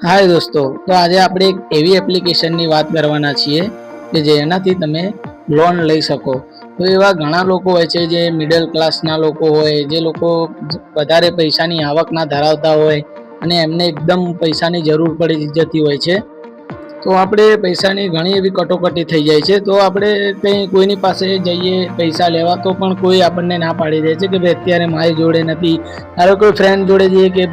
હાય દોસ્તો, તો આજે આપણે એક એવી એપ્લિકેશનની વાત કરવાના છીએ કે જેનાથી તમે લોન લઈ શકો. તો એવા ઘણા લોકો હોય છે જે મિડલ ક્લાસના લોકો હોય, જે લોકો વધારે પૈસાની આવક ના ધરાવતા હોય અને એમને એકદમ પૈસાની જરૂર પડી જતી હોય છે. તો આપણે પૈસાની ઘણી એવી કટોકટી થઈ જાય છે. તો આપણે કંઈ કોઈની પાસે જઈએ પૈસા લેવા તો પણ કોઈ આપણને ના પાડી દે છે કે ભાઈ અત્યારે મારી જોડે નથી. ધારો કોઈ ફ્રેન્ડ જોડે જઈએ કે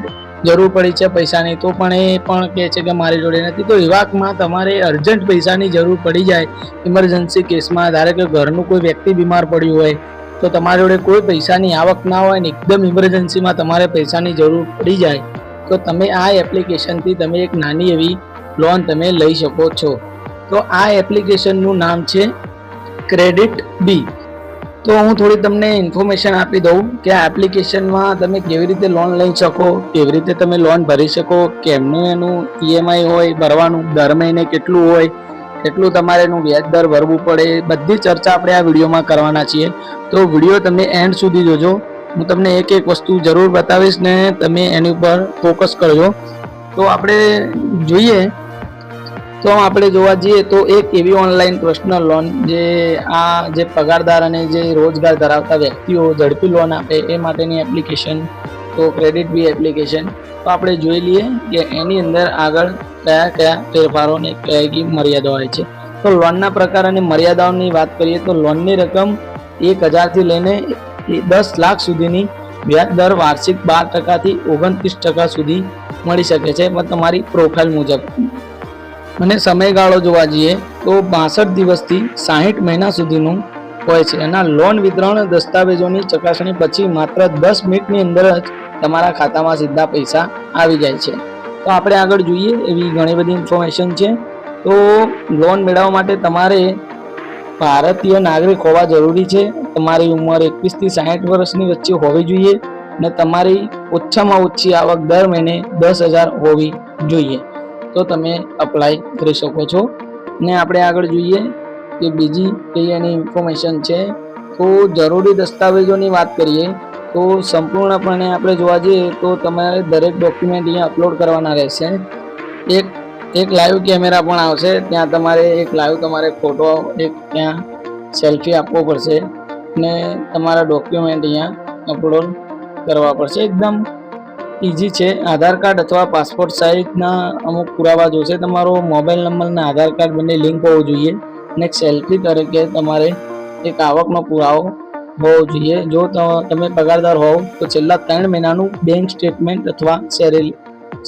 જરૂર પડી છે પૈસાની, તો પણ એ પણ કહે છે કે મારી જોડે નથી. તો એવામાં તમારે અર્જન્ટ પૈસાની જરૂર પડી જાય ઇમરજન્સી કેસમાં, ધારો કે ઘરનું કોઈ વ્યક્તિ બીમાર પડ્યું હોય તો તમારી જોડે કોઈ પૈસાની આવક ના હોય ને એકદમ ઇમરજન્સીમાં તમારે પૈસાની જરૂર પડી જાય, તો તમે આ એપ્લિકેશનથી તમે એક નાની એવી લોન તમે લઈ શકો છો. તો આ એપ્લિકેશનનું નામ છે ક્રેડિટ બી. તો હું થોડી તમને ઇન્ફોર્મેશન આપી દઉં કે આ એપ્લિકેશનમાં તમે કેવી રીતે લોન લઈ શકો, કેવી રીતે તમે લોન ભરી શકો, કેમનું એનું ઈએમઆઈ હોય ભરવાનું, દર મહિને કેટલું હોય, કેટલું તમારે એનું વ્યાજ દર ભરવું પડે, બધી ચર્ચા આપણે આ વિડીયોમાં કરવાના છીએ. તો વિડીયો તમે એન્ડ સુધી જોજો. હું તમને એક એક વસ્તુ જરૂર બતાવીશ ને તમે એની ઉપર ફોકસ કરજો. તો આપણે જોઈએ, તો આપણે જોવા જઈએ તો એક એવી ઓનલાઈન પર્સનલ લોન જે પગારદાર અને જે રોજગાર ધરાવતા વ્યક્તિઓ ઝડપી લોન આપે એ માટેની એપ્લિકેશન, તો ક્રેડિટ બી એપ્લિકેશન. તો આપણે જોઈ લઈએ કે એની અંદર આગળ કયા કયા ફેરફારો ને કઈ મર્યાદા હોય છે. તો લોનના પ્રકાર અને મર્યાદાઓની વાત કરીએ તો લોનની રકમ 1000 થી લઈને 10 લાખ સુધીની, વ્યાજ દર વાર્ષિક 12% થી 29% સુધી મળી શકે છે, પણ તમારી પ્રોફાઇલ મુજબ. અને સમયગાળો જોવા જઈએ તો 62 દિવસથી 60 મહિના સુધીનું હોય છે. અને લોન વિતરણ દસ્તાવેજોની ચકાસણી પછી માત્ર 10 મિનિટની અંદર જ તમારા ખાતામાં સીધા પૈસા આવી જાય છે. તો આપણે આગળ જોઈએ એવી ઘણી બધી ઇન્ફોર્મેશન છે. તો લોન મેળવવા માટે તમારે ભારતીય નાગરિક હોવા જરૂરી છે. તમારી ઉંમર 21 થી 60 વર્ષની વચ્ચે હોવી જોઈએ અને તમારી ઓછામાં ઓછી આવક દર મહિને 10,000 હોવી જોઈએ, તો તમે અપ્લાય કરી શકો છો. ને આપણે આગળ જોઈએ કે બીજી કઈ એની ઇન્ફોર્મેશન છે. તો જરૂરી દસ્તાવેજોની વાત કરીએ તો સંપૂર્ણપણે આપણે જોવા જઈએ તો તમારે દરેક ડોક્યુમેન્ટ અહીંયા અપલોડ કરવાના રહેશે. એક લાઈવ કેમેરા પણ આવશે, ત્યાં તમારે એક લાઈવ તમારે ફોટો એક ત્યાં સેલ્ફી આપવો પડશે ને તમારા ડોક્યુમેન્ટ અહીંયા અપલોડ કરવા પડશે. એકદમ ઇઝી છે. આધાર કાર્ડ અથવા પાસપોર્ટ સાઇઝના અમુક પુરાવા જોશે. તમારો મોબાઈલ નંબર અને આધાર કાર્ડ બંને લિંક હોવો જોઈએ અને એક સેલ્ફી તરીકે તમારે એક આવકનો પુરાવો હોવો જોઈએ. જો તમે પગારદાર હોવ તો છેલ્લા 3 મહિનાનું બેંક સ્ટેટમેન્ટ અથવા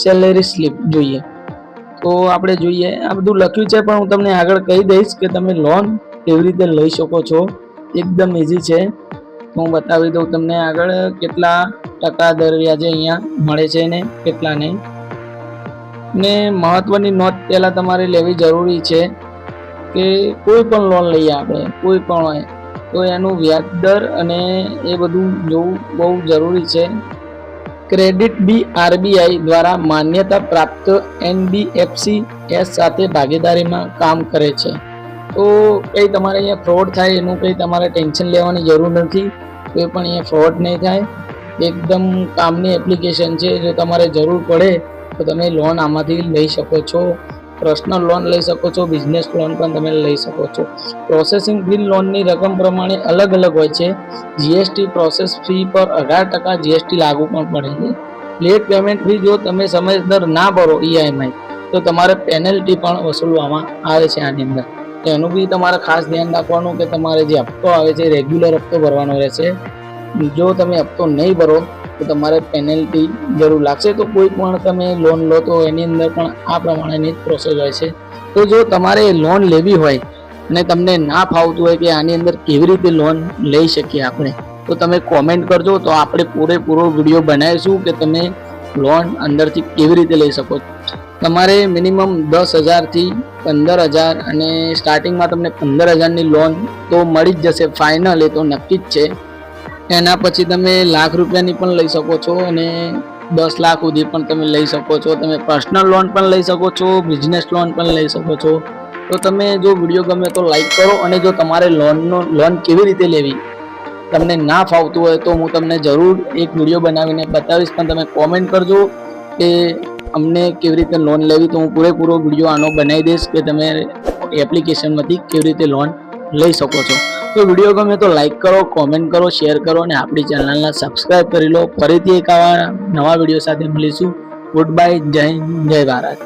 સેલેરી સ્લીપ જોઈએ. તો આપણે જોઈએ, આ બધું લખ્યું છે પણ હું તમને આગળ કહી દઈશ કે તમે લોન કેવી રીતે લઈ શકો છો. એકદમ ઇઝી છે. હું બતાવી દઉં તમને આગળ કેટલા ટકા દર વ્યાજે અહીંયા મળે છે ને કેટલા નહીં. ને મહત્વની નોંધ પહેલાં તમારે લેવી જરૂરી છે કે કોઈ પણ લોન લઈએ આપણે, કોઈ પણ હોય તો એનું વ્યાજ દર અને એ બધું જોવું બહુ જરૂરી છે. ક્રેડિટ બી આરબીઆઈ દ્વારા માન્યતા પ્રાપ્ત NBFCs સાથે ભાગીદારીમાં કામ કરે છે. તો કંઈ તમારે અહીંયા ફ્રોડ થાય એનું કંઈ તમારે ટેન્શન લેવાની જરૂર નથી. કોઈ પણ અહીંયા ફ્રોડ નહીં થાય. એકદમ કામની એપ્લિકેશન છે. જો તમારે જરૂર પડે તો તમે લોન આમાંથી લઈ શકો છો. પર્સનલ લોન લઈ શકો છો, બિઝનેસ લોન પણ તમે લઈ શકો છો. પ્રોસેસિંગ ફી લોનની રકમ પ્રમાણે અલગ અલગ હોય છે. જીએસટી પ્રોસેસ ફી પર 18% જીએસટી લાગુ પણ પડે છે. લેટ પેમેન્ટ ફી જો તમે સમયસર ના ભરો ઈએમઆઈ તો તમારે પેનલ્ટી પણ વસૂલવામાં આવે છે આની અંદર. એનું બી તમારે ખાસ ધ્યાન રાખવાનું કે તમારે જે હપ્તો આવે છે રેગ્યુલર હપ્તો ભરવાનો રહેશે. જો તમે હપ્તો નહીં ભરો તો તમારે પેનલ્ટી જરૂર લાગશે. તો કોઈ પણ તમે લોન લો તો એની અંદર પણ આ પ્રમાણેની પ્રોસેસ હોય છે. તો જો તમારે લોન લેવી હોય અને તમને ના ફાવતું હોય કે આની અંદર કેવી રીતે લોન લઈ શકીએ આપણે, તો તમે કોમેન્ટ કરજો. તો આપણે પૂરેપૂરો વિડીયો બનાવીશું કે તમે લોન અંદરથી કેવી રીતે લઈ શકો. તમારે મિનિમમ 10,000 થી 15,000 અને સ્ટાર્ટિંગમાં તમને 15,000ની લોન તો મળી જ જશે, ફાઇનલ એ તો નક્કી જ છે. એના પછી તમે લાખ રૂપિયાની પણ લઈ શકો છો અને 10 લાખ સુધી પણ તમે લઈ શકો છો. તમે પર્સનલ લોન પણ લઈ શકો છો, બિઝનેસ લોન પણ લઈ શકો છો. તો તમે જો વિડીયો ગમે તો લાઈક કરો. અને જો તમારે લોન કેવી રીતે લેવી તમને ના ફાવતું હોય તો હું તમને જરૂર એક વિડીયો બનાવીને બતાવીશ, પણ તમે કોમેન્ટ કરજો કે અમને કેવી રીતે લોન લેવી, તો હું પૂરેપૂરો વિડીયો આનો બનાવી દઈશ કે તમે એપ્લિકેશનમાંથી કેવી રીતે લોન લઈ શકો છો. તો વિડીયો ગમે તો લાઈક કરો, કોમેન્ટ કરો, શેર કરો અને આપણી ચેનલને સબસ્ક્રાઈબ કરી લો. ફરીથી એક આવા નવા વિડીયો સાથે મળીશું. ગુડ બાય, જય હિન્દ, જય ભારત.